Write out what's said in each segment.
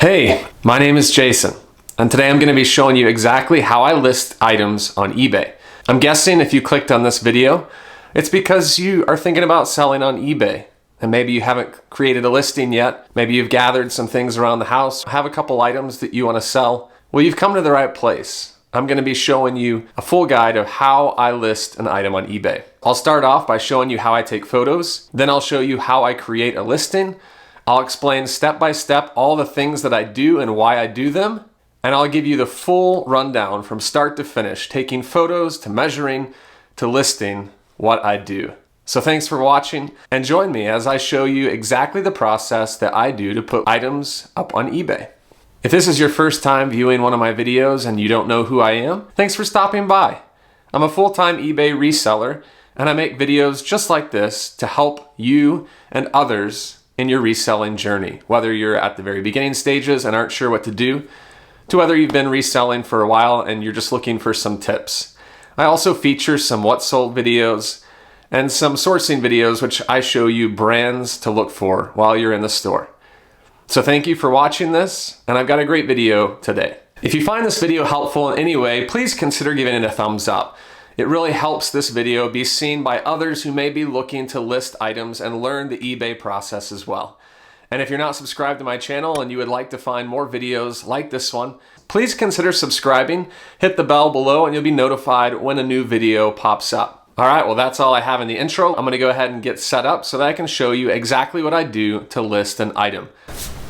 Hey, my name is Jason, and today I'm going to be showing you exactly how I list items on eBay. I'm guessing if you clicked on this video, it's because you are thinking about selling on eBay, and maybe you haven't created a listing yet. Maybe you've gathered some things around the house, have a couple items that you want to sell. Well, you've come to the right place. I'm going to be showing you a full guide of how I list an item on eBay. I'll start off by showing you how I take photos, then I'll show you how I create a listing. I'll explain step by step all the things that I do and why I do them, and I'll give you the full rundown from start to finish, taking photos to measuring to listing what I do. So thanks for watching, and join me as I show you exactly the process that I do to put items up on eBay. If this is your first time viewing one of my videos and you don't know who I am, thanks for stopping by. I'm a full-time eBay reseller, and I make videos just like this to help you and others in your reselling journey, whether you're at the very beginning stages and aren't sure what to do, to whether you've been reselling for a while and you're just looking for some tips. I also feature some what sold videos and some sourcing videos, which I show you brands to look for while you're in the store. So thank you for watching this, and I've got a great video today. If you find this video helpful in any way, please consider giving it a thumbs up. It really helps this video be seen by others who may be looking to list items and learn the eBay process as well. And if you're not subscribed to my channel and you would like to find more videos like this one, please consider subscribing, hit the bell below, and you'll be notified when a new video pops up. All right, well, that's all I have in the intro. I'm gonna go ahead and get set up so that I can show you exactly what I do to list an item.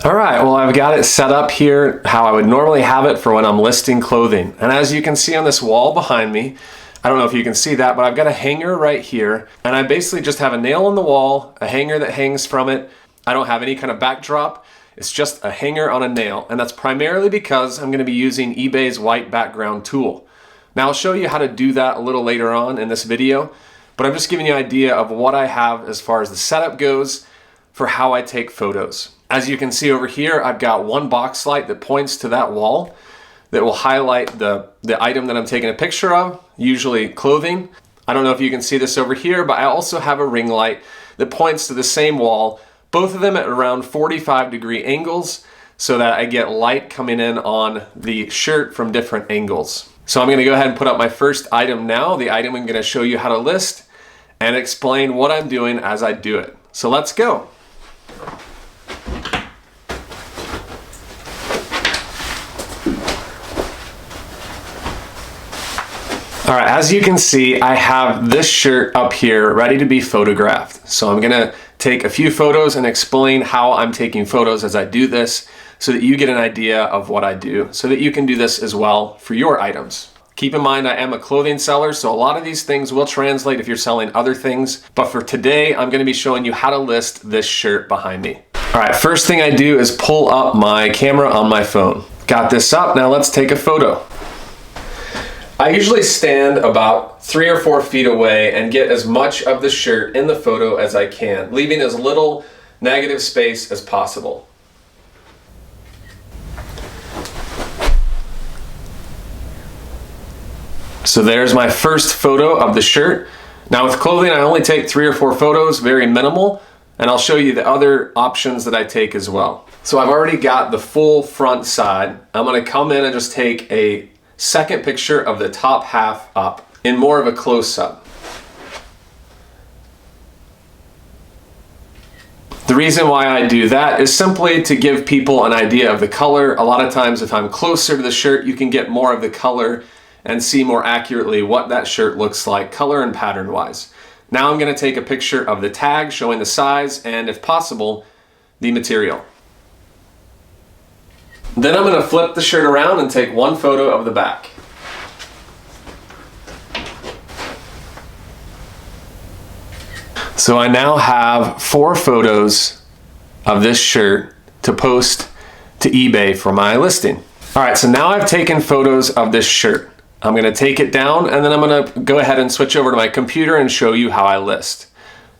All right, well, I've got it set up here how I would normally have it for when I'm listing clothing. And as you can see on this wall behind me, I don't know if you can see that, but I've got a hanger right here, and I basically just have a nail in the wall, a hanger that hangs from it. I don't have any kind of backdrop. It's just a hanger on a nail, and that's primarily because I'm gonna be using eBay's white background tool. Now I'll show you how to do that a little later on in this video, but I'm just giving you an idea of what I have as far as the setup goes for how I take photos. As you can see over here, I've got one box light that points to that wall that will highlight the item that I'm taking a picture of, usually clothing. I don't know if you can see this over here, but I also have a ring light that points to the same wall, both of them at around 45-degree angles, so that I get light coming in on the shirt from different angles. So I'm gonna go ahead and put up my first item now, the item I'm gonna show you how to list and explain what I'm doing as I do it. So let's go. All right, as you can see, I have this shirt up here ready to be photographed. So I'm gonna take a few photos and explain how I'm taking photos as I do this so that you get an idea of what I do, so that you can do this as well for your items. Keep in mind, I am a clothing seller, so a lot of these things will translate if you're selling other things. But for today, I'm gonna be showing you how to list this shirt behind me. All right, first thing I do is pull up my camera on my phone. Got this up, now let's take a photo. I usually stand about 3 or 4 feet away and get as much of the shirt in the photo as I can, leaving as little negative space as possible. So there's my first photo of the shirt. Now with clothing, I only take 3 or 4 photos, very minimal, and I'll show you the other options that I take as well. So I've already got the full front side. I'm gonna come in and just take a second picture of the top half up in more of a close-up. The reason why I do that is simply to give people an idea of the color. A lot of times if I'm closer to the shirt, you can get more of the color and see more accurately what that shirt looks like, color and pattern wise. Now I'm gonna take a picture of the tag showing the size and, if possible, the material. Then I'm gonna flip the shirt around and take one photo of the back. So I now have 4 photos of this shirt to post to eBay for my listing. All right, so now I've taken photos of this shirt. I'm gonna take it down and then I'm gonna go ahead and switch over to my computer and show you how I list.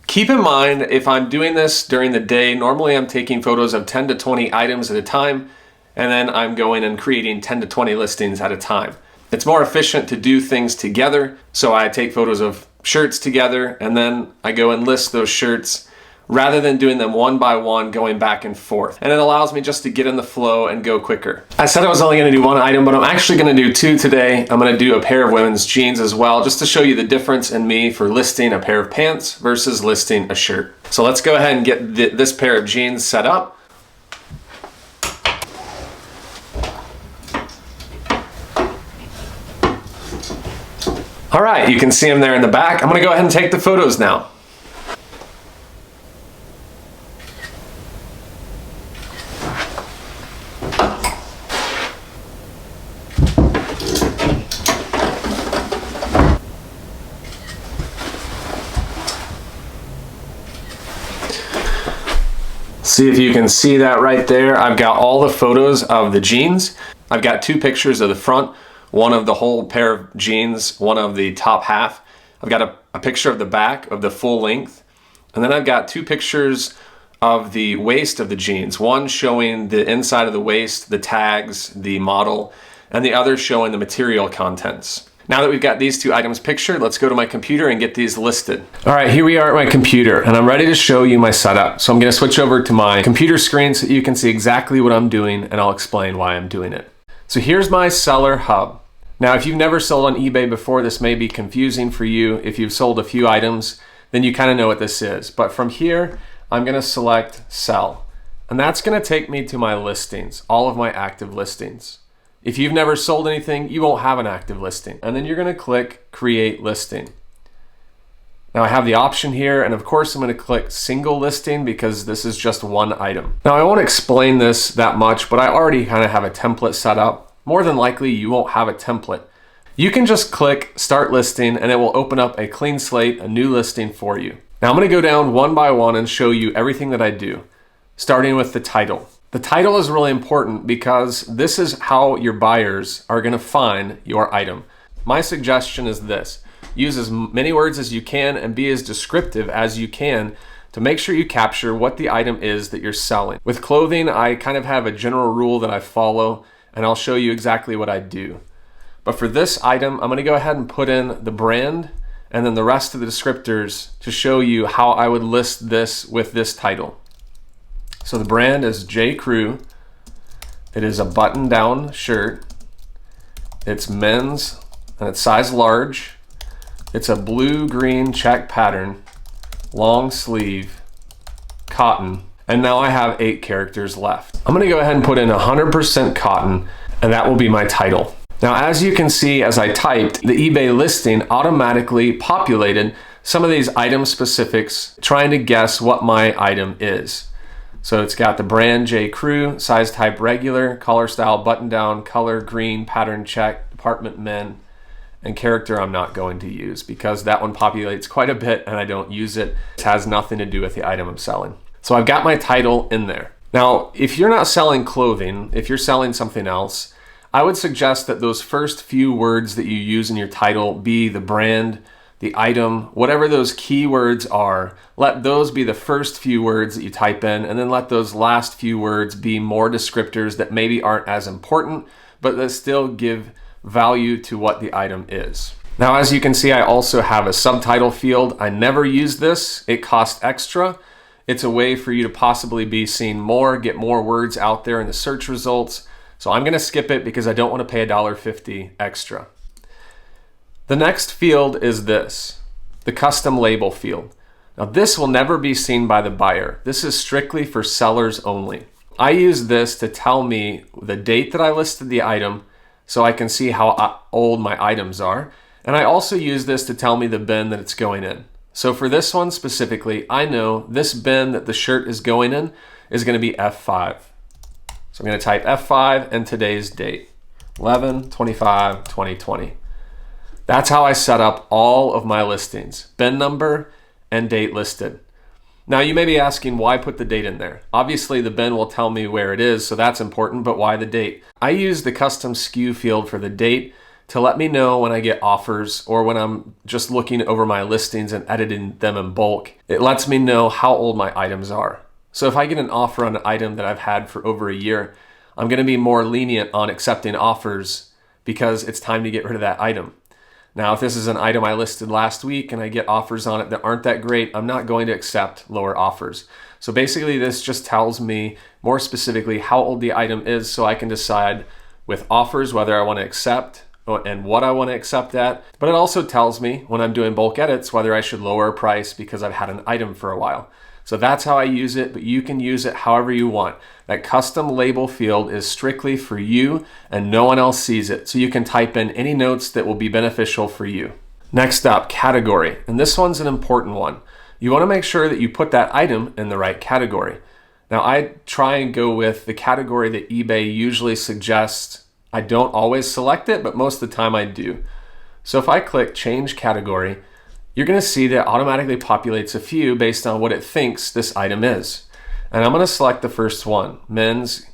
Keep in mind, if I'm doing this during the day, normally I'm taking photos of 10 to 20 items at a time, and then I'm going and creating 10 to 20 listings at a time. It's more efficient to do things together, so I take photos of shirts together and then I go and list those shirts rather than doing them one by one going back and forth. And it allows me just to get in the flow and go quicker. I said I was only gonna do one item, but I'm actually gonna do two today. I'm gonna do a pair of women's jeans as well, just to show you the difference in me for listing a pair of pants versus listing a shirt. So let's go ahead and get this pair of jeans set up. All right, you can see them there in the back. I'm gonna go ahead and take the photos now. See if you can see that right there. I've got all the photos of the jeans. I've got two pictures of the front, one of the whole pair of jeans, one of the top half. I've got a picture of the back of the full length. And then I've got two pictures of the waist of the jeans, one showing the inside of the waist, the tags, the model, and the other showing the material contents. Now that we've got these two items pictured, let's go to my computer and get these listed. All right, here we are at my computer, and I'm ready to show you my setup. So I'm gonna switch over to my computer screen so you can see exactly what I'm doing, and I'll explain why I'm doing it. So here's my seller hub. Now, if you've never sold on eBay before, this may be confusing for you. If you've sold a few items, then you kind of know what this is. But from here, I'm gonna select sell. And that's gonna take me to my listings, all of my active listings. If you've never sold anything, you won't have an active listing. And then you're gonna click create listing. Now I have the option here, and of course I'm gonna click single listing because this is just one item. Now I won't explain this that much, but I already kind of have a template set up. More than likely you won't have a template. You can just click start listing and it will open up a clean slate, a new listing for you. Now I'm gonna go down one by one and show you everything that I do, starting with the title. The title is really important because this is how your buyers are gonna find your item. My suggestion is this: use as many words as you can and be as descriptive as you can to make sure you capture what the item is that you're selling. With clothing, I kind of have a general rule that I follow, and I'll show you exactly what I do. But for this item, I'm gonna go ahead and put in the brand and then the rest of the descriptors to show you how I would list this with this title. So the brand is J. Crew. It is a button-down shirt. It's men's and it's size large. It's a blue-green check pattern, long sleeve, cotton. And now I have 8 characters left. I'm gonna go ahead and put in 100% cotton, and that will be my title. Now, as you can see, as I typed, the eBay listing automatically populated some of these item specifics, trying to guess what my item is. So it's got the brand J. Crew, size type regular, color style button down, color green, pattern check, department men, and character I'm not going to use because that one populates quite a bit and I don't use it. It has nothing to do with the item I'm selling. So I've got my title in there. Now, if you're not selling clothing, if you're selling something else, I would suggest that those first few words that you use in your title be the brand, the item, whatever those keywords are, let those be the first few words that you type in, and then let those last few words be more descriptors that maybe aren't as important, but that still give value to what the item is. Now, as you can see, I also have a subtitle field. I never use this. It costs extra. It's a way for you to possibly be seen more, get more words out there in the search results. So I'm gonna skip it because I don't wanna pay $1.50 extra. The next field is this, the custom label field. Now this will never be seen by the buyer. This is strictly for sellers only. I use this to tell me the date that I listed the item so I can see how old my items are. And I also use this to tell me the bin that it's going in. So for this one specifically, I know this bin that the shirt is going in is gonna be F5. So I'm gonna type F5 and today's date, 11/25/2020. That's how I set up all of my listings, bin number and date listed. Now you may be asking, why put the date in there? Obviously the bin will tell me where it is, so that's important, but why the date? I use the custom SKU field for the date to let me know when I get offers or when I'm just looking over my listings and editing them in bulk. It lets me know how old my items are. So if I get an offer on an item that I've had for over a year, I'm gonna be more lenient on accepting offers because it's time to get rid of that item. Now, if this is an item I listed last week and I get offers on it that aren't that great, I'm not going to accept lower offers. So basically this just tells me more specifically how old the item is so I can decide with offers whether I want to accept and what I want to accept at. But it also tells me when I'm doing bulk edits whether I should lower a price because I've had an item for a while. So that's how I use it, but you can use it however you want. That custom label field is strictly for you and no one else sees it. So you can type in any notes that will be beneficial for you. Next up, category. And this one's an important one. You want to make sure that you put that item in the right category. Now I try and go with the category that eBay usually suggests. I don't always select it, but most of the time I do. So if I click change category, you're going to see that it automatically populates a few based on what it thinks this item is. And I'm going to select the first one, men's.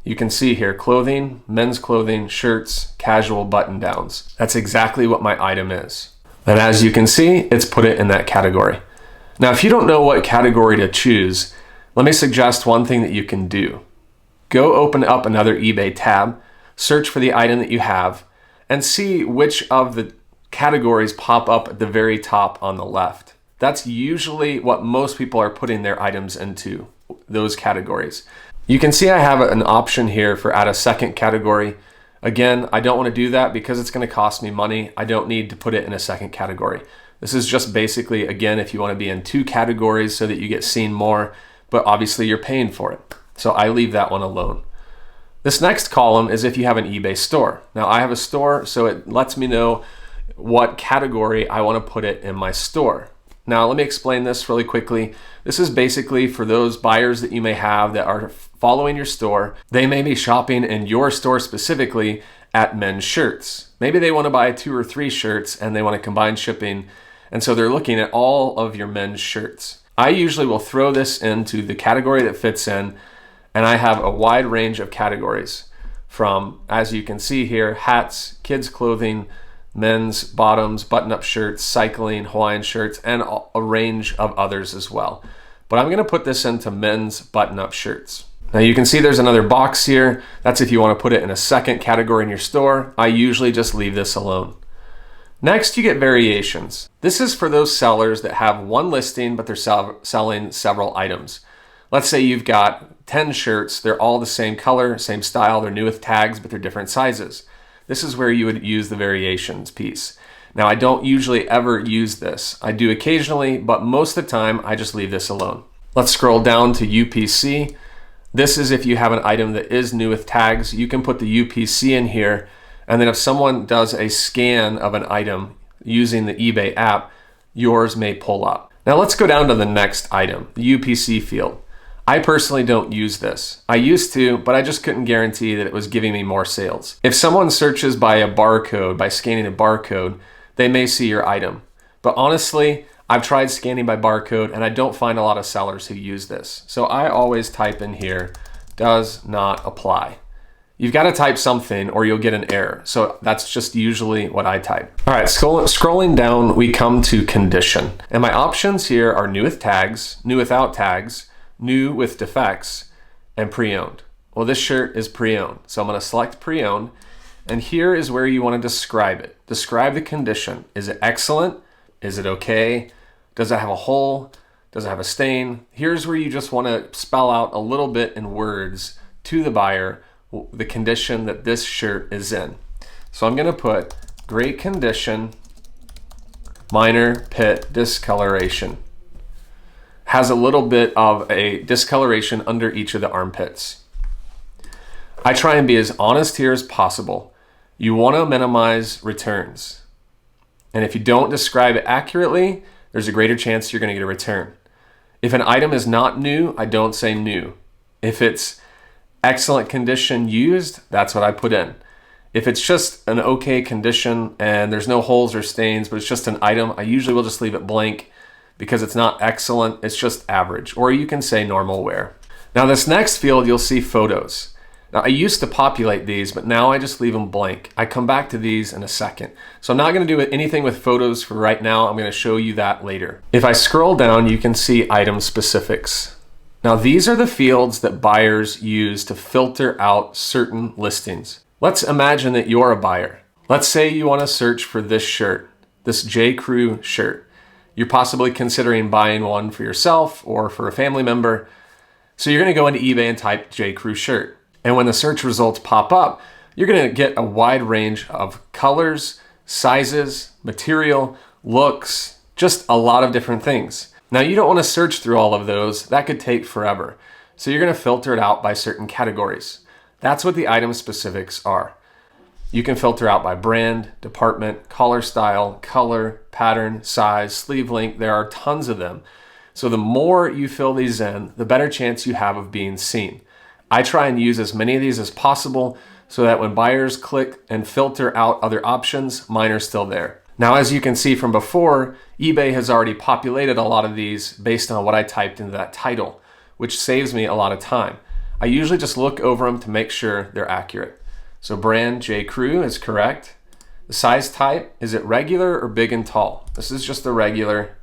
You can see here, clothing, men's clothing, shirts, casual button downs. That's exactly what my item is. And as you can see, it's put it in that category. Now, if you don't know what category to choose, let me suggest one thing that you can do. Go open up another eBay tab, search for the item that you have, and see which of the categories pop up at the very top on the left. That's usually what most people are putting their items into, those categories. You can see I have an option here for add a second category. Again, I don't want to do that because it's going to cost me money. I don't need to put it in a second category. This is just basically, again, if you want to be in two categories so that you get seen more, but obviously you're paying for it. So I leave that one alone. This next column is if you have an eBay store. Now I have a store, so it lets me know what category I want to put it in my store. Now let me explain this really quickly. This is basically for those buyers that you may have that are following your store. They may be shopping in your store specifically at men's shirts. Maybe they want to buy 2 or 3 shirts and they want to combine shipping. And so they're looking at all of your men's shirts. I usually will throw this into the category that fits in, and I have a wide range of categories from, as you can see here, hats, kids clothing, men's bottoms, button-up shirts, cycling, Hawaiian shirts, and a range of others as well. But I'm going to put this into men's button-up shirts. Now you can see there's another box here. That's if you want to put it in a second category in your store. I usually just leave this alone. Next, you get variations. This is for those sellers that have one listing, but they're selling several items. Let's say you've got 10 shirts. They're all the same color, same style. They're new with tags, but they're different sizes. This is where you would use the variations piece. Now, I don't usually ever use this. I do occasionally, but most of the time, I just leave this alone. Let's scroll down to UPC. This is if you have an item that is new with tags. You can put the UPC in here, and then if someone does a scan of an item using the eBay app, yours may pull up. Now let's go down to the next item, the UPC field. I personally don't use this. I used to, but I just couldn't guarantee that it was giving me more sales. If someone searches by a barcode, by scanning a barcode, they may see your item. But honestly, I've tried scanning by barcode and I don't find a lot of sellers who use this. So I always type in here, does not apply. You've got to type something or you'll get an error. So that's just usually what I type. All right, scrolling down, we come to condition. And my options here are new with tags, new without tags, new with defects, and pre-owned. Well, this shirt is pre-owned. So I'm going to select pre-owned. And here is where you want to describe it. Describe the condition. Is it excellent? Is it okay? Does it have a hole? Does it have a stain? Here's where you just want to spell out a little bit in words to the buyer the condition that this shirt is in. So I'm going to put great condition, minor pit discoloration. Has a little bit of a discoloration under each of the armpits. I try and be as honest here as possible. You want to minimize returns. And if you don't describe it accurately, there's a greater chance you're going to get a return. If an item is not new, I don't say new. If it's excellent condition used, that's what I put in. If it's just an okay condition and there's no holes or stains, but it's just an item, I usually will just leave it blank because it's not excellent, it's just average. Or you can say normal wear. Now this next field, you'll see photos. Now I used to populate these, but now I just leave them blank. I come back to these in a second. So I'm not going to do anything with photos for right now. I'm going to show you that later. If I scroll down, you can see item specifics. Now these are the fields that buyers use to filter out certain listings. Let's imagine that you're a buyer. Let's say you want to search for this shirt, this J. Crew shirt. You're possibly considering buying one for yourself or for a family member. So you're going to go into eBay and type J. Crew shirt. And when the search results pop up, you're going to get a wide range of colors, sizes, material, looks, just a lot of different things. Now you don't want to search through all of those. That could take forever. So you're going to filter it out by certain categories. That's what the item specifics are. You can filter out by brand, department, collar style, color, pattern, size, sleeve length. There are tons of them. So the more you fill these in, the better chance you have of being seen. I try and use as many of these as possible so that when buyers click and filter out other options, mine are still there. Now, as you can see from before, eBay has already populated a lot of these based on what I typed into that title, which saves me a lot of time. I usually just look over them to make sure they're accurate. So brand J. Crew is correct. The size type, is it regular or big and tall? This is just the regular,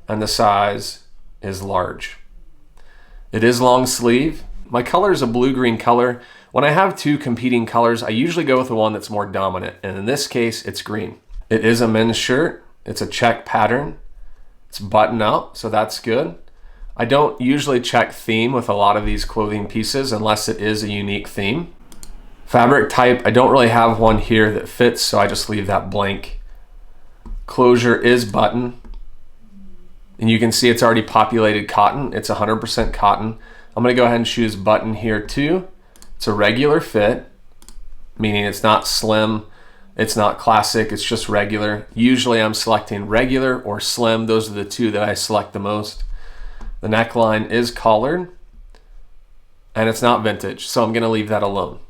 and the size is large. It is long sleeve. My color is a blue-green color. When I have two competing colors, I usually go with the one that's more dominant, and in this case, it's green. It is a men's shirt. It's a check pattern. It's button up, so that's good. I don't usually check theme with a lot of these clothing pieces unless it is a unique theme. Fabric type, I don't really have one here that fits, so I just leave that blank. Closure is button. And you can see it's already populated cotton. It's 100% cotton. I'm gonna go ahead and choose button here too. It's a regular fit, meaning it's not slim, it's not classic, it's just regular. Usually I'm selecting regular or slim. Those are the two that I select the most. The neckline is collared, and it's not vintage, so I'm gonna leave that alone.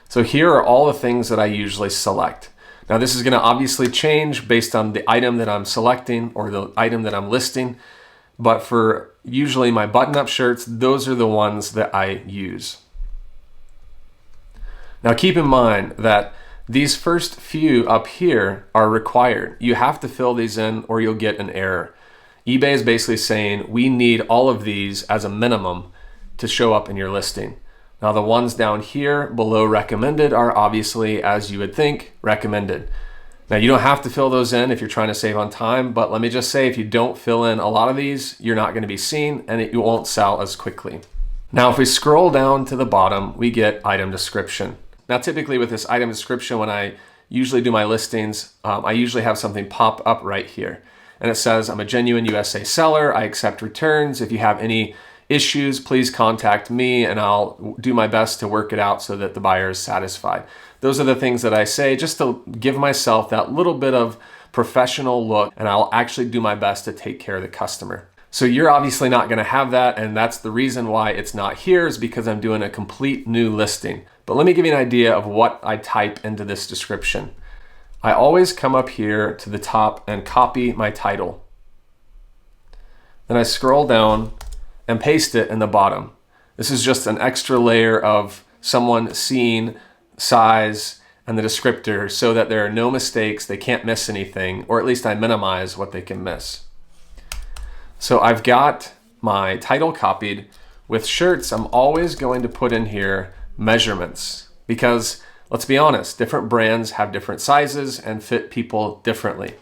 So here are all the things that I usually select. Now this is gonna obviously change based on the item that I'm selecting or the item that I'm listing, but for usually my button-up shirts, those are the ones that I use. Now keep in mind that these first few up here are required. You have to fill these in or you'll get an error. eBay is basically saying we need all of these as a minimum to show up in your listing. Now the ones down here below recommended are obviously, as you would think, recommended. Now you don't have to fill those in if you're trying to save on time, but let me just say if you don't fill in a lot of these, you're not going to be seen and it won't sell as quickly. Now if we scroll down to the bottom, we get item description. Now typically with this item description, when I usually do my listings, I usually have something pop up right here. And it says, I'm a genuine USA seller, I accept returns. If you have any issues, please contact me and I'll do my best to work it out so that the buyer is satisfied. Those are the things that I say just to give myself that little bit of professional look, and I'll actually do my best to take care of the customer. So you're obviously not going to have that, and that's the reason why it's not here, is because I'm doing a complete new listing. But let me give you an idea of what I type into this description. I always come up here to the top and copy my title. Then I scroll down and paste it in the bottom. This is just an extra layer of someone seeing size and the descriptor so that there are no mistakes, they can't miss anything, or at least I minimize what they can miss. So I've got my title copied. With shirts, I'm always going to put in here measurements because, let's be honest, different brands have different sizes and fit people differently.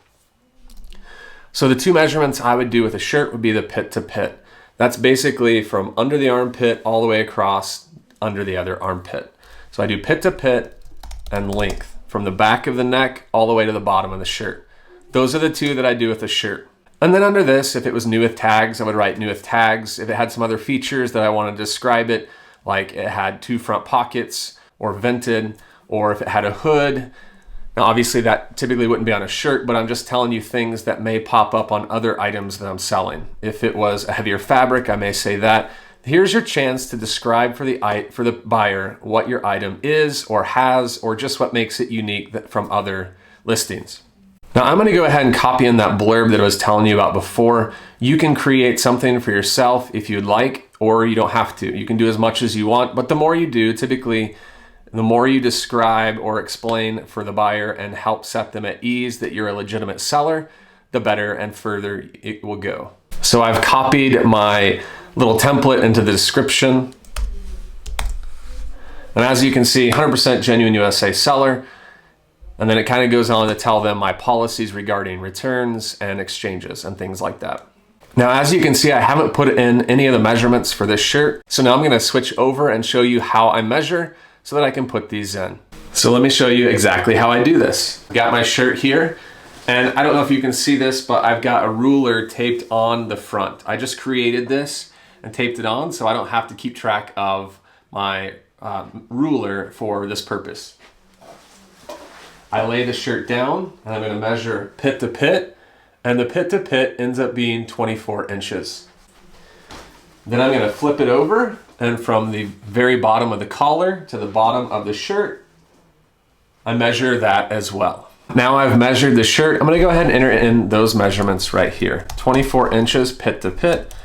So the two measurements I would do with a shirt would be the pit to pit. That's basically from under the armpit all the way across under the other armpit. So I do pit to pit and length from the back of the neck all the way to the bottom of the shirt. Those are the two that I do with a shirt. And then under this, if it was new with tags, I would write new with tags. If it had some other features that I want to describe it, like it had two front pockets or vented, or if it had a hood. Now, obviously that typically wouldn't be on a shirt, but I'm just telling you things that may pop up on other items that I'm selling. If it was a heavier fabric, I may say that. Here's your chance to describe for the buyer what your item is or has, or just what makes it unique from other listings. Now I'm going to go ahead and copy in that blurb that I was telling you about before. You can create something for yourself if you'd like, or you don't have to. You can do as much as you want, but the more you do, typically, the more you describe or explain for the buyer and help set them at ease that you're a legitimate seller, the better and further it will go. So I've copied my little template into the description. And as you can see, 100% genuine USA seller. And then it kind of goes on to tell them my policies regarding returns and exchanges and things like that. Now, as you can see, I haven't put in any of the measurements for this shirt. So now I'm gonna switch over and show you how I measure so that I can put these in. So let me show you exactly how I do this. Got my shirt here, and I don't know if you can see this, but I've got a ruler taped on the front. I just created this and taped it on so I don't have to keep track of my ruler for this purpose. I lay the shirt down and I'm gonna measure pit to pit, and the pit to pit ends up being 24 inches. Then I'm gonna flip it over, and from the very bottom of the collar to the bottom of the shirt, I measure that as well. Now I've measured the shirt, I'm gonna go ahead and enter in those measurements right here. 24 inches pit to pit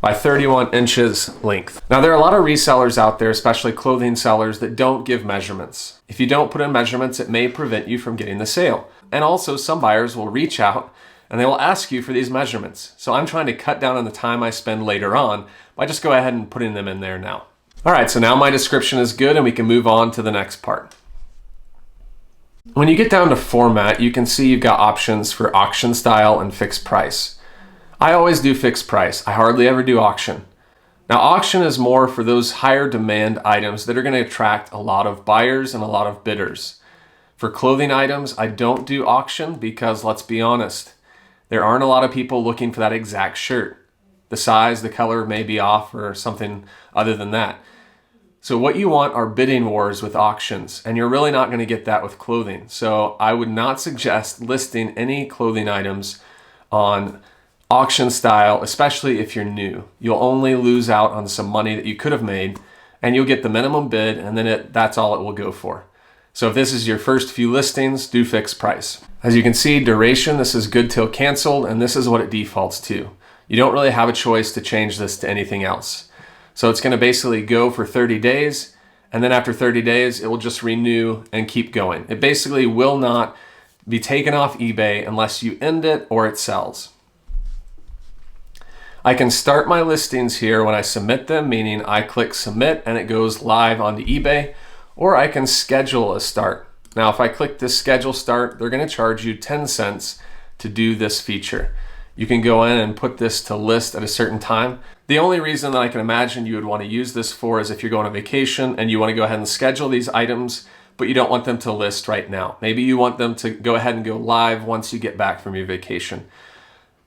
by 31 inches length. Now there are a lot of resellers out there, especially clothing sellers, that don't give measurements. If you don't put in measurements, it may prevent you from getting the sale. And also some buyers will reach out and they will ask you for these measurements. So I'm trying to cut down on the time I spend later on by just go ahead and putting them in there now. All right, so now my description is good and we can move on to the next part. When you get down to format, you can see you've got options for auction style and fixed price. I always do fixed price. I hardly ever do auction. Now auction is more for those higher demand items that are going to attract a lot of buyers and a lot of bidders. For clothing items, I don't do auction because, let's be honest, there aren't a lot of people looking for that exact shirt. The size, the color may be off or something other than that. So what you want are bidding wars with auctions, and you're really not going to get that with clothing. So I would not suggest listing any clothing items on auction style, especially if you're new. You'll only lose out on some money that you could have made, and you'll get the minimum bid, and then that's all it will go for. So if this is your first few listings, do fixed price. As you can see, duration, this is good till canceled, and this is what it defaults to. You don't really have a choice to change this to anything else. So it's gonna basically go for 30 days, and then after 30 days, it will just renew and keep going. It basically will not be taken off eBay unless you end it or it sells. I can start my listings here when I submit them, meaning I click submit and it goes live onto eBay, or I can schedule a start. Now, if I click this schedule start, they're gonna charge you 10 cents to do this feature. You can go in and put this to list at a certain time. The only reason that I can imagine you would want to use this for is if you're going on vacation and you want to go ahead and schedule these items, but you don't want them to list right now. Maybe you want them to go ahead and go live once you get back from your vacation.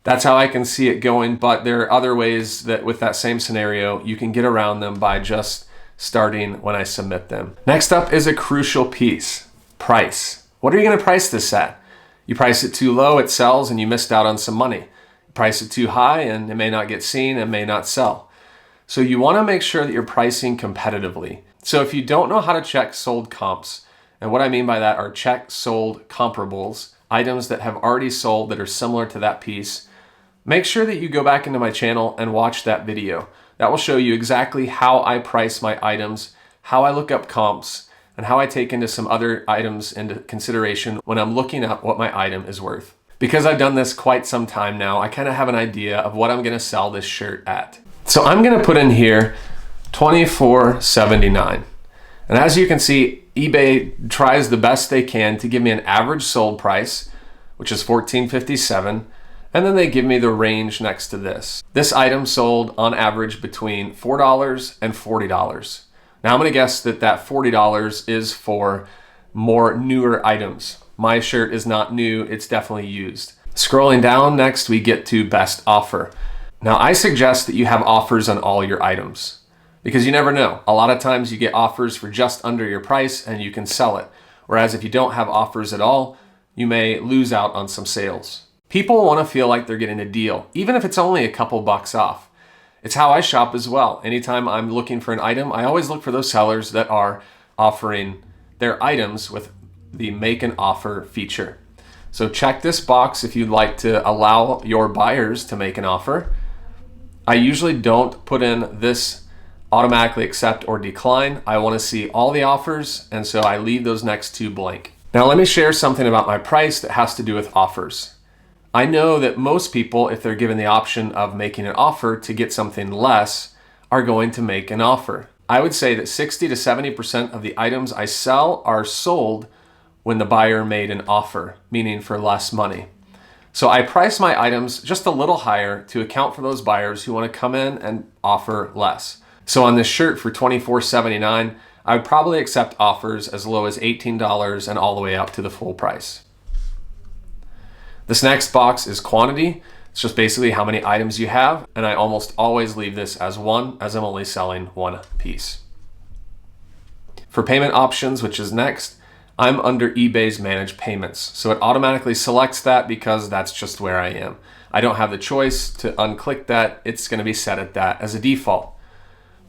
That's how I can see it going, but there are other ways that with that same scenario, you can get around them by just starting when I submit them. Next up is a crucial piece, price. What are you gonna price this at? You price it too low, it sells and you missed out on some money. You price it too high and it may not get seen and may not sell. So you wanna make sure that you're pricing competitively. So if you don't know how to check sold comps, and what I mean by that are check sold comparables, items that have already sold that are similar to that piece, make sure that you go back into my channel and watch that video. That will show you exactly how I price my items, how I look up comps, and how I take into some other items into consideration when I'm looking at what my item is worth. Because I've done this quite some time now, I kind of have an idea of what I'm gonna sell this shirt at. So I'm gonna put in here $24.79. And as you can see, eBay tries the best they can to give me an average sold price, which is $14.57. And then they give me the range next to this. This item sold on average between $4 and $40. Now I'm gonna guess that that $40 is for more newer items. My shirt is not new, it's definitely used. Scrolling down next, we get to best offer. Now I suggest that you have offers on all your items because you never know. A lot of times you get offers for just under your price and you can sell it. Whereas if you don't have offers at all, you may lose out on some sales. People want to feel like they're getting a deal, even if it's only a couple bucks off. It's how I shop as well. Anytime I'm looking for an item, I always look for those sellers that are offering their items with the make an offer feature. So check this box if you'd like to allow your buyers to make an offer. I usually don't put in this automatically accept or decline. I want to see all the offers, and so I leave those next two blank. Now let me share something about my price that has to do with offers. I know that most people, if they're given the option of making an offer to get something less, are going to make an offer. I would say that 60 to 70% of the items I sell are sold when the buyer made an offer, meaning for less money. So I price my items just a little higher to account for those buyers who want to come in and offer less. So on this shirt for $24.79, I would probably accept offers as low as $18 and all the way up to the full price. This next box is quantity. It's just basically how many items you have, and I almost always leave this as one, as I'm only selling one piece. For payment options, which is next, I'm under eBay's Manage Payments. So it automatically selects that because that's just where I am. I don't have the choice to unclick that. It's going to be set at that as a default.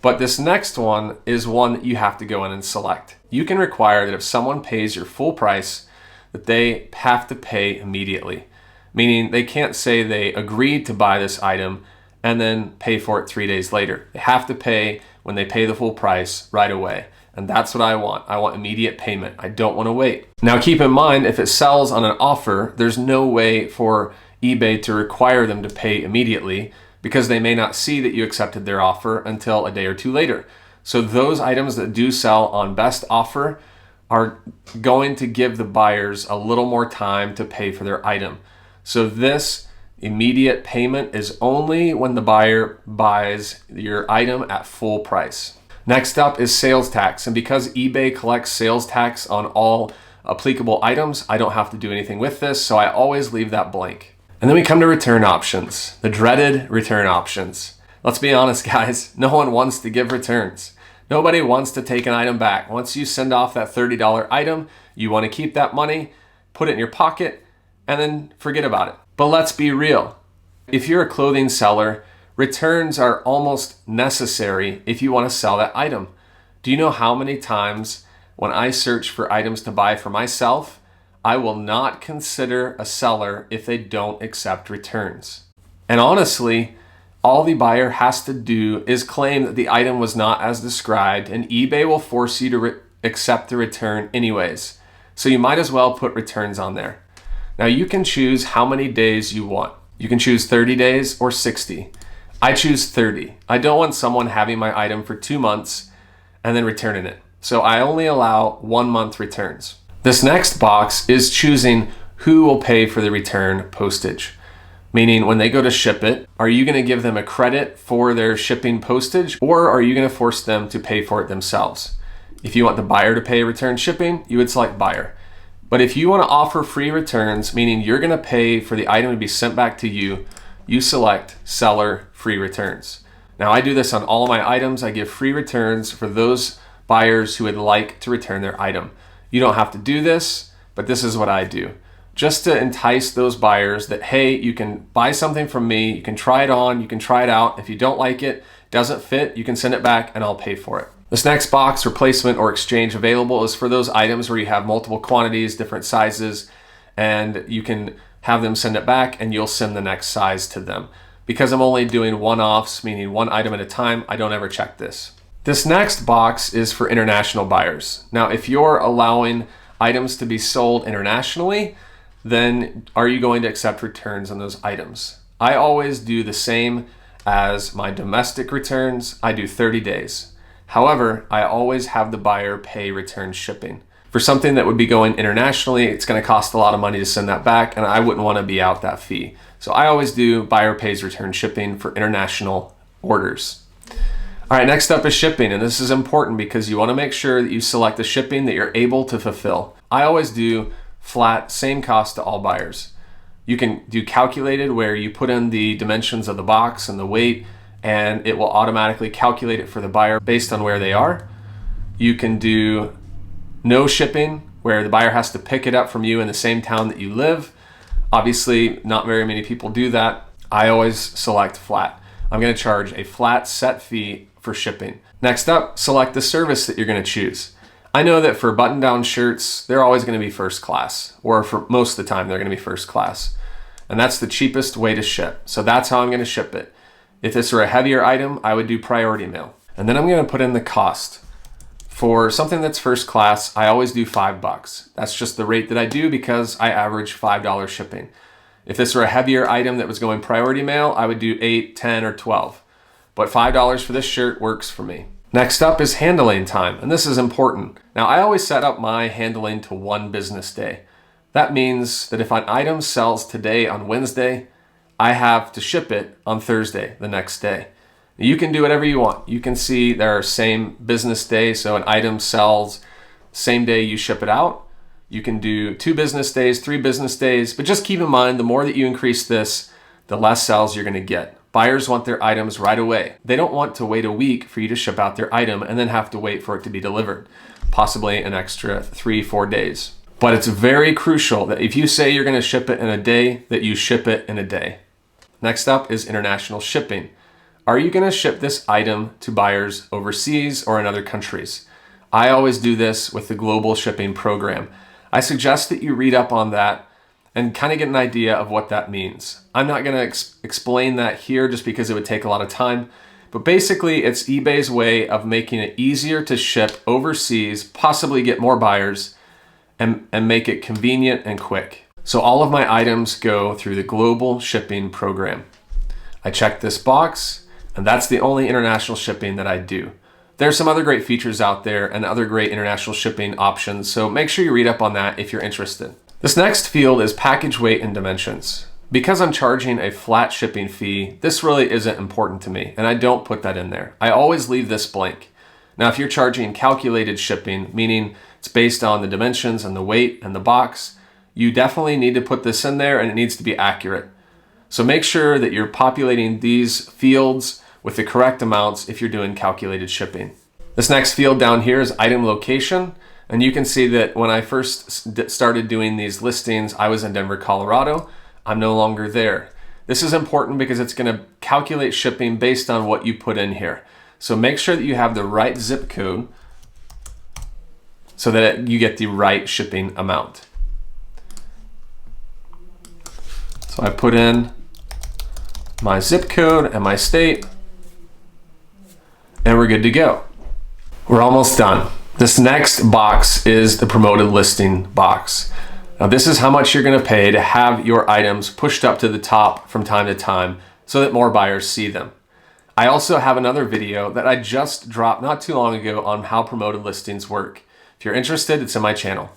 But this next one is one that you have to go in and select. You can require that if someone pays your full price, that they have to pay immediately. Meaning they can't say they agreed to buy this item and then pay for it 3 days later. They have to pay when they pay the full price right away. And that's what I want. I want immediate payment. I don't want to wait. Now keep in mind, if it sells on an offer, there's no way for eBay to require them to pay immediately because they may not see that you accepted their offer until a day or two later. So those items that do sell on best offer are going to give the buyers a little more time to pay for their item. So this immediate payment is only when the buyer buys your item at full price. Next up is sales tax. And because eBay collects sales tax on all applicable items, I don't have to do anything with this. So I always leave that blank. And then we come to return options, the dreaded return options. Let's be honest, guys, no one wants to give returns. Nobody wants to take an item back. Once you send off that $30 item, you want to keep that money, put it in your pocket, and then forget about it. But let's be real. If you're a clothing seller, returns are almost necessary if you want to sell that item. Do you know how many times when I search for items to buy for myself, I will not consider a seller if they don't accept returns? And honestly, all the buyer has to do is claim that the item was not as described, and eBay will force you to accept the return anyways. So you might as well put returns on there. Now you can choose how many days you want. You can choose 30 days or 60. I choose 30. I don't want someone having my item for 2 months and then returning it. So I only allow 1 month returns. This next box is choosing who will pay for the return postage. Meaning when they go to ship it, are you going to give them a credit for their shipping postage, or are you going to force them to pay for it themselves? If you want the buyer to pay return shipping, you would select buyer. But if you want to offer free returns, meaning you're going to pay for the item to be sent back to you, you select seller free returns. Now I do this on all of my items. I give free returns for those buyers who would like to return their item. You don't have to do this, but this is what I do. Just to entice those buyers that, hey, you can buy something from me, you can try it on, you can try it out. If you don't like it, doesn't fit, you can send it back and I'll pay for it. This next box, replacement or exchange available, is for those items where you have multiple quantities, different sizes, and you can have them send it back and you'll send the next size to them. Because I'm only doing one-offs, meaning one item at a time, I don't ever check this. This next box is for international buyers. Now, if you're allowing items to be sold internationally, then are you going to accept returns on those items? I always do the same as my domestic returns. I do 30 days. However, I always have the buyer pay return shipping. For something that would be going internationally, it's going to cost a lot of money to send that back, and I wouldn't want to be out that fee. So I always do buyer pays return shipping for international orders. All right, next up is shipping, and this is important because you want to make sure that you select the shipping that you're able to fulfill. I always do flat, same cost to all buyers. You can do calculated, where you put in the dimensions of the box and the weight, and it will automatically calculate it for the buyer based on where they are. You can do no shipping, where the buyer has to pick it up from you in the same town that you live. Obviously, not very many people do that. I always select flat. I'm going to charge a flat set fee for shipping. Next up, select the service that you're going to choose. I know that for button-down shirts, they're always going to be first class, or for most of the time, they're going to be first class. And that's the cheapest way to ship. So that's how I'm going to ship it. If this were a heavier item, I would do priority mail. And then I'm going to put in the cost. For something that's first class, I always do $5. That's just the rate that I do because I average $5 shipping. If this were a heavier item that was going priority mail, I would do $8, $10, or $12. But $5 for this shirt works for me. Next up is handling time, and this is important. Now, I always set up my handling to 1 business day. That means that if an item sells today on Wednesday, I have to ship it on Thursday, the next day. You can do whatever you want. You can see there are same business days, so an item sells same day you ship it out. You can do 2 business days, 3 business days, but just keep in mind the more that you increase this, the less sales you're gonna get. Buyers want their items right away. They don't want to wait a week for you to ship out their item and then have to wait for it to be delivered, possibly an extra 3-4 days. But it's very crucial that if you say you're gonna ship it in a day, that you ship it in a day. Next up is international shipping. Are you gonna ship this item to buyers overseas or in other countries? I always do this with the global shipping program. I suggest that you read up on that and kind of get an idea of what that means. I'm not gonna explain that here just because it would take a lot of time, but basically it's eBay's way of making it easier to ship overseas, possibly get more buyers, and make it convenient and quick. So all of my items go through the global shipping program. I check this box, and that's the only international shipping that I do. There's some other great features out there and other great international shipping options, so make sure you read up on that if you're interested. This next field is package weight and dimensions. Because I'm charging a flat shipping fee, this really isn't important to me, and I don't put that in there. I always leave this blank. Now, if you're charging calculated shipping, meaning it's based on the dimensions and the weight and the box, you definitely need to put this in there and it needs to be accurate. So make sure that you're populating these fields with the correct amounts if you're doing calculated shipping. This next field down here is item location. And you can see that when I first started doing these listings, I was in Denver, Colorado. I'm no longer there. This is important because it's gonna calculate shipping based on what you put in here. So make sure that you have the right zip code so that you get the right shipping amount. So I put in my zip code and my state, and we're good to go. We're almost done. This next box is the promoted listing box. Now this is how much you're gonna pay to have your items pushed up to the top from time to time so that more buyers see them. I also have another video that I just dropped not too long ago on how promoted listings work. If you're interested, it's in my channel.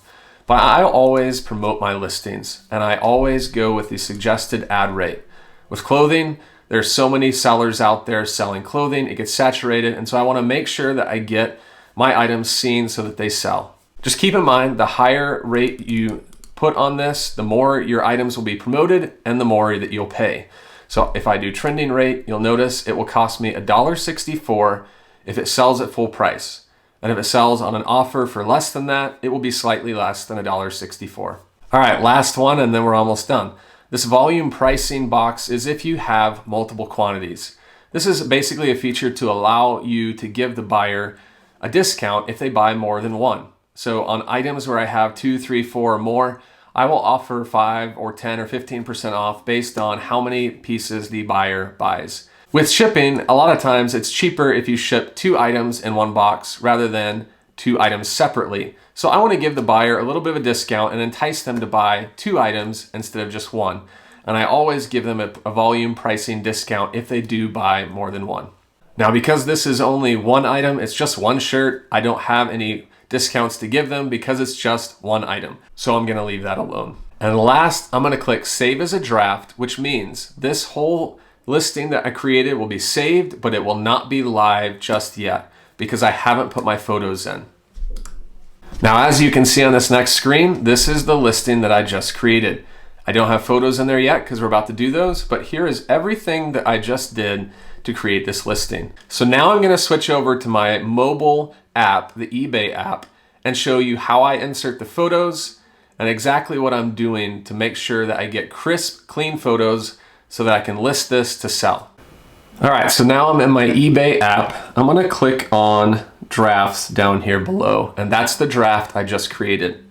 But I always promote my listings and I always go with the suggested ad rate. With clothing, there's so many sellers out there selling clothing, it gets saturated, and so I wanna make sure that I get my items seen so that they sell. Just keep in mind, the higher rate you put on this, the more your items will be promoted and the more that you'll pay. So if I do trending rate, you'll notice it will cost me $1.64 if it sells at full price. And if it sells on an offer for less than that, it will be slightly less than $1.64. All right, last one, and then we're almost done. This volume pricing box is if you have multiple quantities. This is basically a feature to allow you to give the buyer a discount if they buy more than one. So on items where I have 2, 3, 4 or more, I will offer 5 or 10 or 15% off based on how many pieces the buyer buys. With shipping, a lot of times it's cheaper if you ship 2 items in one box rather than 2 items separately. So I want to give the buyer a little bit of a discount and entice them to buy 2 items instead of just 1. And I always give them a volume pricing discount if they do buy more than 1. Now, because this is only 1 item, it's just 1 shirt, I don't have any discounts to give them because it's just 1 item. So I'm gonna leave that alone. And last, I'm gonna click Save as a Draft, which means this whole listing that I created will be saved, but it will not be live just yet because I haven't put my photos in. Now, as you can see on this next screen, this is the listing that I just created. I don't have photos in there yet because we're about to do those, but here is everything that I just did to create this listing. So now I'm gonna switch over to my mobile app, the eBay app, and show you how I insert the photos and exactly what I'm doing to make sure that I get crisp, clean photos so that I can list this to sell. All right, so now I'm in my eBay app. I'm gonna click on drafts down here below, and that's the draft I just created.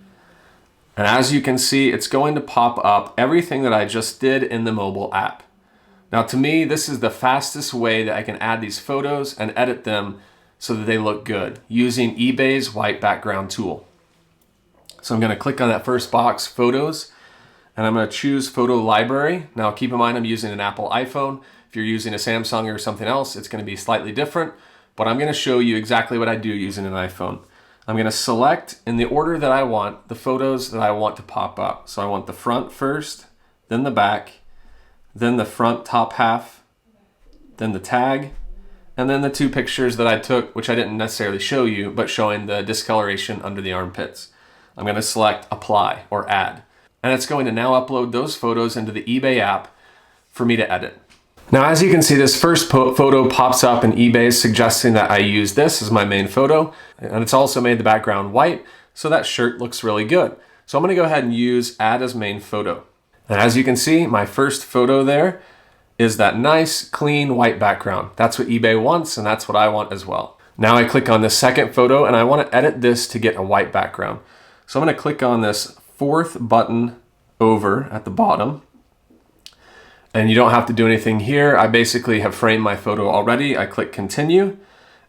And as you can see, it's going to pop up everything that I just did in the mobile app. Now to me, this is the fastest way that I can add these photos and edit them so that they look good using eBay's white background tool. So I'm gonna click on that first box, photos, and I'm gonna choose photo library. Now keep in mind, I'm using an Apple iPhone. If you're using a Samsung or something else, it's gonna be slightly different, but I'm gonna show you exactly what I do using an iPhone. I'm gonna select in the order that I want the photos that I want to pop up. So I want the front first, then the back, then the front top half, then the tag, and then the two pictures that I took, which I didn't necessarily show you, but showing the discoloration under the armpits. I'm gonna select apply or add, and it's going to now upload those photos into the eBay app for me to edit. Now, as you can see, this first photo pops up in eBay suggesting that I use this as my main photo, and it's also made the background white, so that shirt looks really good. So I'm gonna go ahead and use add as main photo. And as you can see, my first photo there is that nice, clean white background. That's what eBay wants, and that's what I want as well. Now I click on the second photo, and I wanna edit this to get a white background. So I'm gonna click on this fourth button over at the bottom. And you don't have to do anything here. I basically have framed my photo already. I click continue.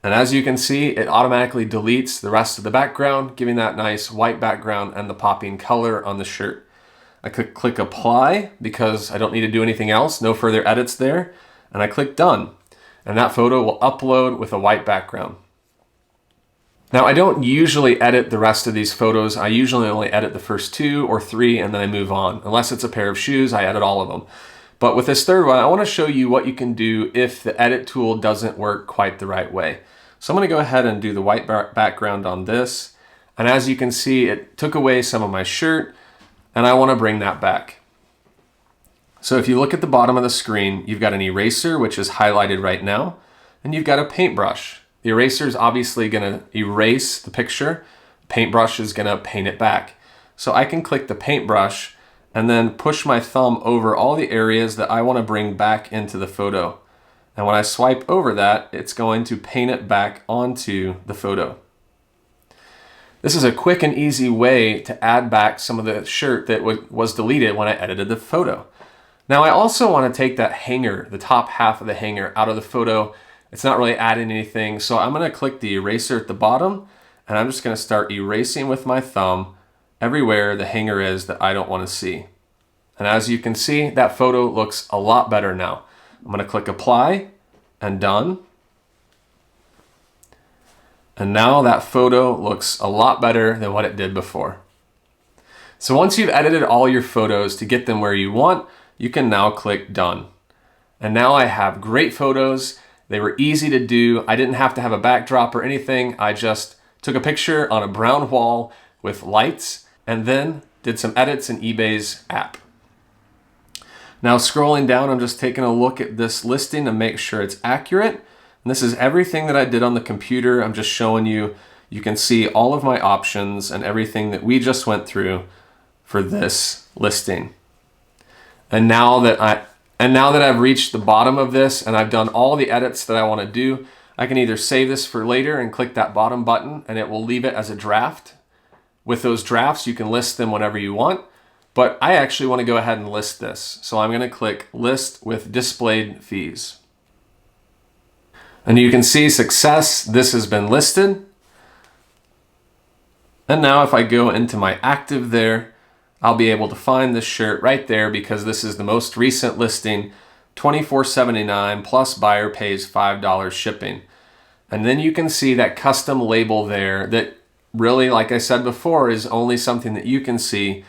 And as you can see, it automatically deletes the rest of the background, giving that nice white background and the popping color on the shirt. I click apply because I don't need to do anything else. No further edits there. And I click done. And that photo will upload with a white background. Now, I don't usually edit the rest of these photos. I usually only edit the first 2 or 3 and then I move on. Unless it's a pair of shoes, I edit all of them. But with this third one, I want to show you what you can do if the edit tool doesn't work quite the right way. So I'm going to go ahead and do the white background on this. And as you can see, it took away some of my shirt and I want to bring that back. So if you look at the bottom of the screen, you've got an eraser, which is highlighted right now, and you've got a paintbrush. The eraser is obviously going to erase the picture. Paintbrush is going to paint it back. So I can click the paintbrush and then push my thumb over all the areas that I want to bring back into the photo. And when I swipe over that, it's going to paint it back onto the photo. This is a quick and easy way to add back some of the shirt that was deleted when I edited the photo. Now I also want to take that hanger, the top half of the hanger, out of the photo. It's not really adding anything, so I'm going to click the eraser at the bottom, and I'm just going to start erasing with my thumb everywhere the hanger is that I don't want to see. And as you can see, that photo looks a lot better now. I'm going to click apply and done. And now that photo looks a lot better than what it did before. So once you've edited all your photos to get them where you want, you can now click done. And now I have great photos. They were easy to do. I didn't have to have a backdrop or anything. I just took a picture on a brown wall with lights and then did some edits in eBay's app. Now scrolling down, I'm just taking a look at this listing to make sure it's accurate. And this is everything that I did on the computer. I'm just showing you. You can see all of my options and everything that we just went through for this listing. And now that I've reached the bottom of this and I've done all the edits that I want to do, I can either save this for later and click that bottom button and it will leave it as a draft. With those drafts, you can list them whenever you want, but I actually want to go ahead and list this. So I'm going to click list with displayed fees. And you can see success, this has been listed. And now if I go into my active there, I'll be able to find this shirt right there because this is the most recent listing, $24.79 plus buyer pays $5 shipping. And then you can see that custom label there that really, like I said before, is only something that you can see.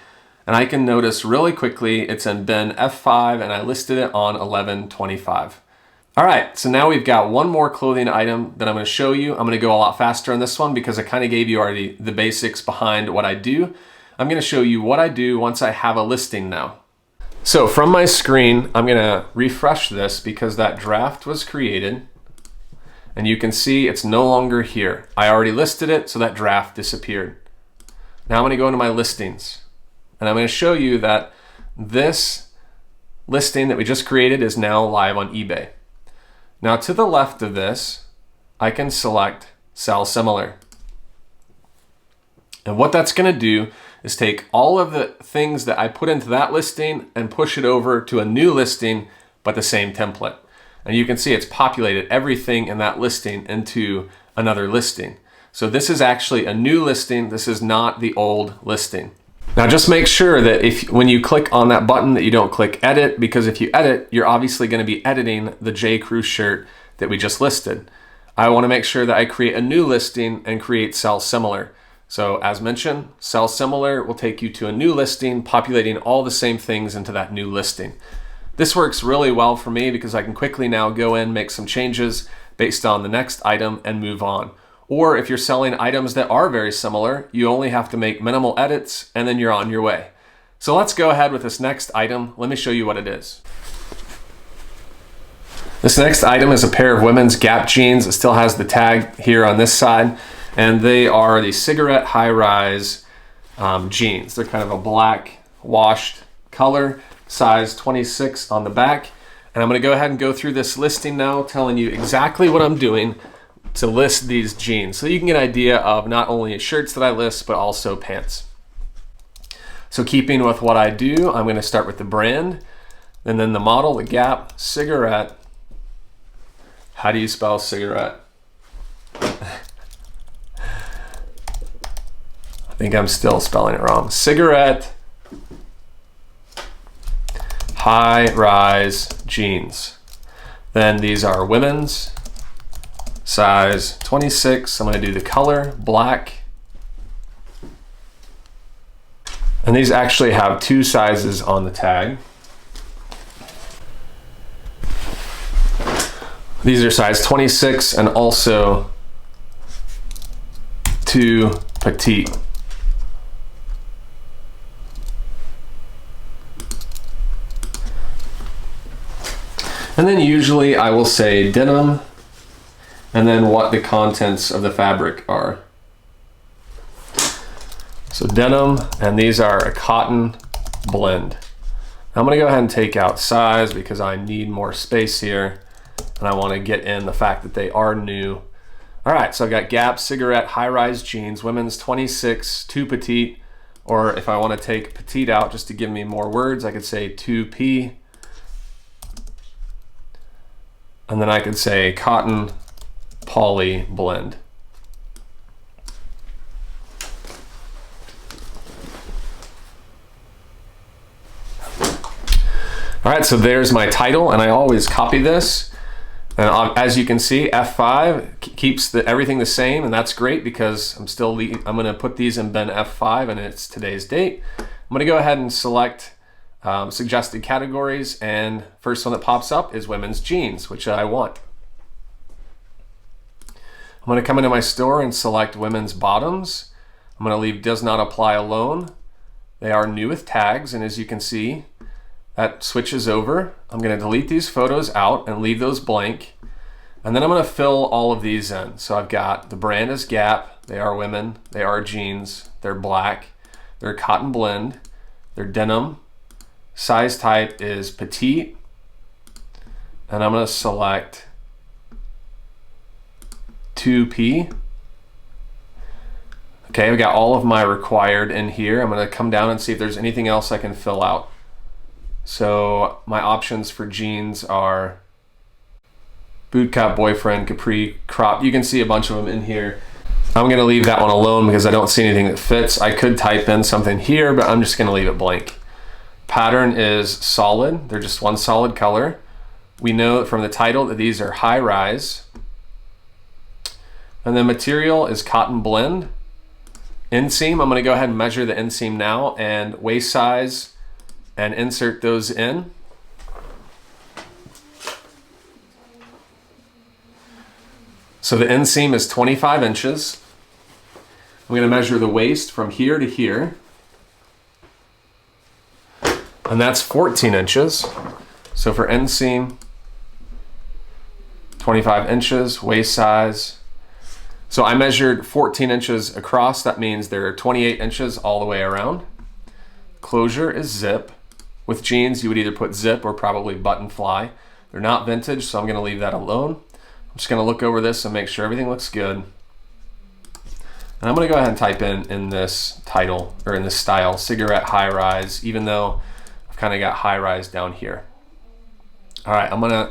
And I can notice really quickly it's in bin F5 and I listed it on 11/25. All right, so now we've got one more clothing item that I'm going to show you. I'm going to go a lot faster on this one because I kind of gave you already the basics behind what I do. I'm going to show you what I do once I have a listing now. So from my screen, I'm going to refresh this because that draft was created. And you can see it's no longer here. I already listed it, so that draft disappeared. Now I'm going to go into my listings. And I'm going to show you that this listing that we just created is now live on eBay. Now to the left of this, I can select Sell Similar. And what that's going to do is take all of the things that I put into that listing and push it over to a new listing, but the same template. And you can see it's populated everything in that listing into another listing. So this is actually a new listing. This is not the old listing. Now just make sure that when you click on that button that you don't click edit, because if you edit, you're obviously going to be editing the J. Crew shirt that we just listed. I want to make sure that I create a new listing and create sell similar. So as mentioned, sell similar will take you to a new listing, populating all the same things into that new listing. This works really well for me because I can quickly now go in, make some changes based on the next item and move on. Or if you're selling items that are very similar, you only have to make minimal edits and then you're on your way. So let's go ahead with this next item. Let me show you what it is. This next item is a pair of women's Gap jeans. It still has the tag here on this side, and they are the cigarette high-rise jeans. They're kind of a black washed color, size 26 on the back. And I'm gonna go ahead and go through this listing now, telling you exactly what I'm doing to list these jeans, so you can get an idea of not only shirts that I list, but also pants. So keeping with what I do, I'm gonna start with the brand, and then the model, the Gap cigarette. How do you spell cigarette? I think I'm still spelling it wrong. Cigarette high-rise jeans. Then these are women's, size 26. I'm going to do the color black. And these actually have two sizes on the tag. These are size 26 and also too petite. And then usually I will say denim and then what the contents of the fabric are. So denim, and these are a cotton blend. I'm gonna go ahead and take out size because I need more space here and I wanna get in the fact that they are new. All right, so I've got Gap cigarette high-rise jeans, women's 26, too petite, or if I wanna take petite out just to give me more words, I could say 2P. And then I could say cotton poly blend. All right, so there's my title, and I always copy this. And as you can see, F5 keeps everything the same, and that's great because I'm gonna put these in bin F5 and it's today's date. I'm gonna go ahead and select suggested categories, and first one that pops up is women's jeans, which I want. I'm going to come into my store and select women's bottoms. I'm going to leave does not apply alone. They are new with tags, and as you can see, that switches over. I'm going to delete these photos out and leave those blank, and then I'm going to fill all of these in. So I've got the brand is Gap, they are women, they are jeans, they're black, they're a cotton blend, they're denim. Size type is petite, and I'm going to select 2P. Okay, I've got all of my required in here. I'm going to come down and see if there's anything else I can fill out. So my options for jeans are bootcut, boyfriend, capri, crop. You can see a bunch of them in here. I'm going to leave that one alone because I don't see anything that fits. I could type in something here, but I'm just going to leave it blank. Pattern is solid. They're just one solid color. We know from the title that these are high rise. And the material is cotton blend. Inseam, I'm going to go ahead and measure the inseam now and waist size and insert those in. So the inseam is 25 inches. I'm going to measure the waist from here to here. And that's 14 inches. So for inseam, 25 inches, waist size. So I measured 14 inches across. That means they're 28 inches all the way around. Closure is zip. With jeans, you would either put zip or probably button fly. They're not vintage, so I'm going to leave that alone. I'm just going to look over this and make sure everything looks good. And I'm going to go ahead and type in this title, or in this style, cigarette high rise, even though I've kind of got high rise down here. All right, I'm going to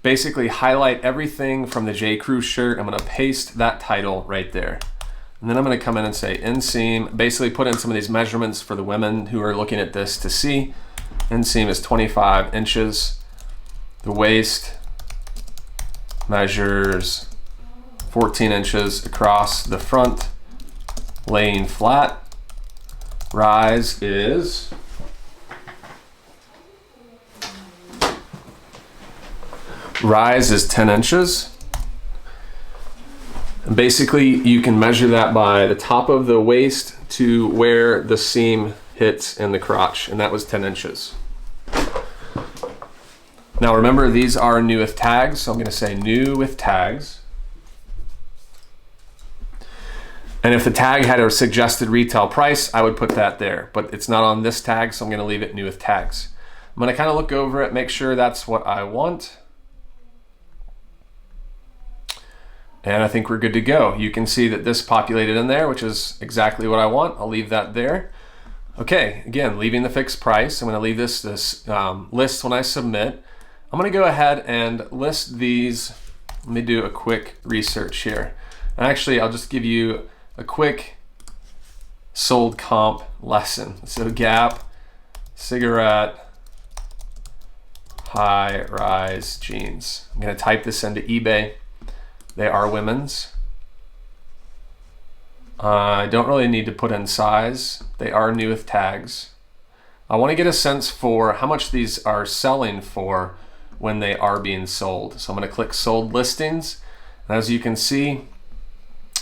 basically highlight everything from the J. Crew shirt. I'm going to paste that title right there. And then I'm going to come in and say inseam, basically put in some of these measurements for the women who are looking at this to see. Inseam is 25 inches. The waist measures 14 inches across the front, laying flat. Rise is 10 inches. And basically, you can measure that by the top of the waist to where the seam hits in the crotch, and that was 10 inches. Now remember, these are new with tags, so I'm gonna say new with tags. And if the tag had a suggested retail price, I would put that there, but it's not on this tag, so I'm gonna leave it new with tags. I'm gonna kind of look over it, make sure that's what I want. And I think we're good to go. You can see that this populated in there, which is exactly what I want. I'll leave that there. Okay, again, leaving the fixed price. I'm gonna leave this list when I submit. I'm gonna go ahead and list these. Let me do a quick research here. And actually, I'll just give you a quick sold comp lesson. So Gap, cigarette, high rise jeans. I'm gonna type this into eBay. They are women's. I don't really need to put in size. They are new with tags. I want to get a sense for how much these are selling for when they are being sold. So I'm going to click sold listings. And as you can see,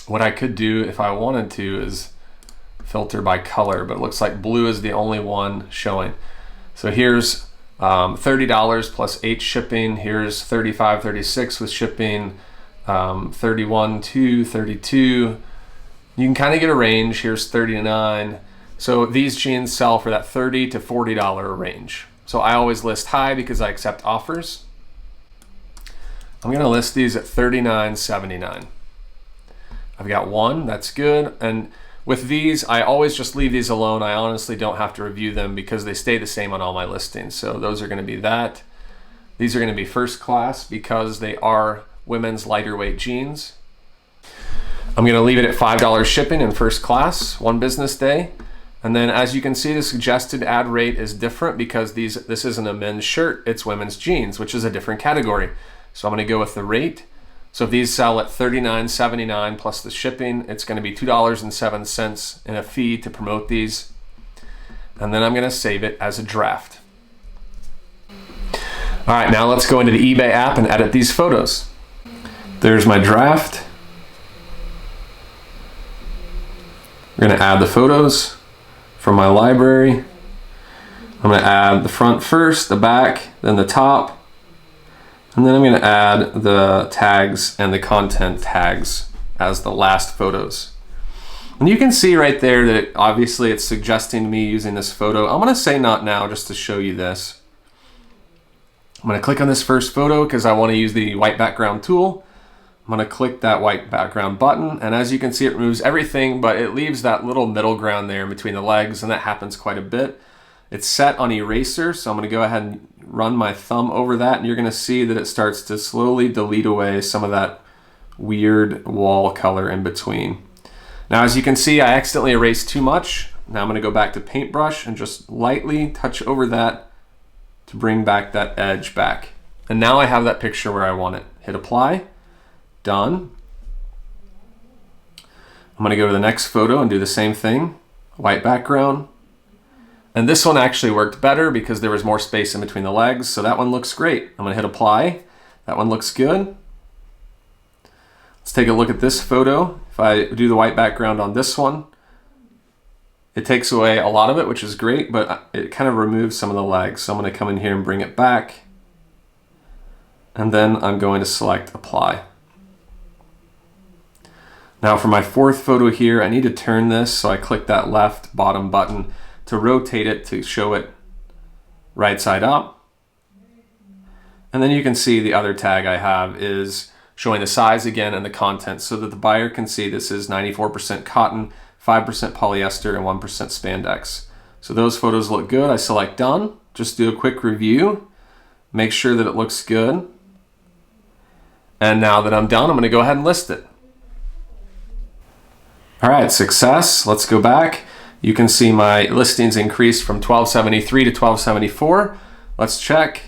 what I could do if I wanted to is filter by color, but it looks like blue is the only one showing. So here's $30 plus 8 shipping. Here's $35, $36 with shipping, $31 to $32. You can kind of get a range. Here's $39. So these jeans sell for that $30 to $40 range. So I always list high because I accept offers. I'm gonna list these at $39.79. I've got one, that's good. And with these, I always just leave these alone. I honestly don't have to review them because they stay the same on all my listings. So those are gonna be that. These are gonna be first class because they are women's lighter weight jeans. I'm gonna leave it at $5 shipping in first class, 1 business day. And then as you can see, the suggested ad rate is different because this isn't a men's shirt, it's women's jeans, which is a different category. So I'm gonna go with the rate. So if these sell at $39.79 plus the shipping, it's gonna be $2.07 in a fee to promote these. And then I'm gonna save it as a draft. All right, now let's go into the eBay app and edit these photos. There's my draft. We're gonna add the photos from my library. I'm gonna add the front first, the back, then the top. And then I'm gonna add the tags and the content tags as the last photos. And you can see right there that obviously it's suggesting me using this photo. I'm gonna say not now just to show you this. I'm gonna click on this first photo because I wanna use the white background tool. I'm gonna click that white background button, and as you can see, it removes everything, but it leaves that little middle ground there in between the legs, and that happens quite a bit. It's set on eraser, so I'm gonna go ahead and run my thumb over that, and you're gonna see that it starts to slowly delete away some of that weird wall color in between. Now, as you can see, I accidentally erased too much. Now I'm gonna go back to Paintbrush and just lightly touch over that to bring back that edge back. And now I have that picture where I want it. Hit apply. Done. I'm gonna go to the next photo and do the same thing. White background. And this one actually worked better because there was more space in between the legs, so that one looks great. I'm gonna hit apply. That one looks good. Let's take a look at this photo. If I do the white background on this one, it takes away a lot of it, which is great, but it kind of removes some of the legs. So I'm gonna come in here and bring it back. And then I'm going to select apply. Now for my fourth photo here, I need to turn this, so I click that left bottom button to rotate it to show it right side up. And then you can see the other tag I have is showing the size again and the content so that the buyer can see this is 94% cotton, 5% polyester, and 1% spandex. So those photos look good. I select done, just do a quick review, make sure that it looks good. And now that I'm done, I'm gonna go ahead and list it. All right, success. Let's go back. You can see my listings increased from 1273 to 1274. Let's check.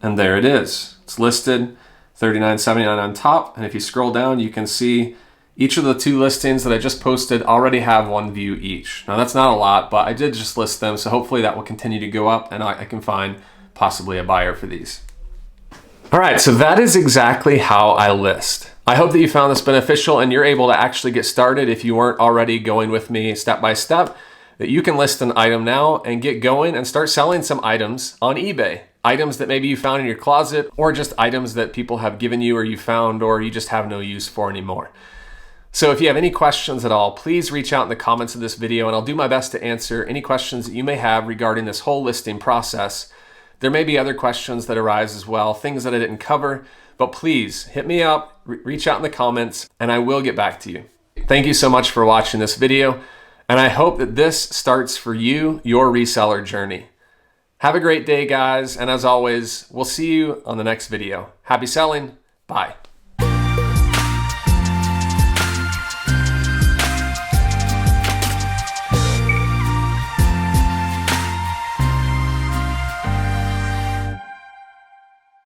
And there it is. It's listed. $39.79 on top. And if you scroll down, you can see each of the 2 listings that I just posted already have 1 view each. Now that's not a lot, but I did just list them, so hopefully that will continue to go up and I can find possibly a buyer for these. All right, so that is exactly how I list. I hope that you found this beneficial and you're able to actually get started if you weren't already going with me step by step, that you can list an item now and get going and start selling some items on eBay. Items that maybe you found in your closet, or just items that people have given you or you found or you just have no use for anymore. So if you have any questions at all, please reach out in the comments of this video and I'll do my best to answer any questions that you may have regarding this whole listing process. There may be other questions that arise as well, things that I didn't cover, but please hit me up, reach out in the comments, and I will get back to you. Thank you so much for watching this video, and I hope that this starts for you, your reseller journey. Have a great day, guys, and as always, we'll see you on the next video. Happy selling. Bye.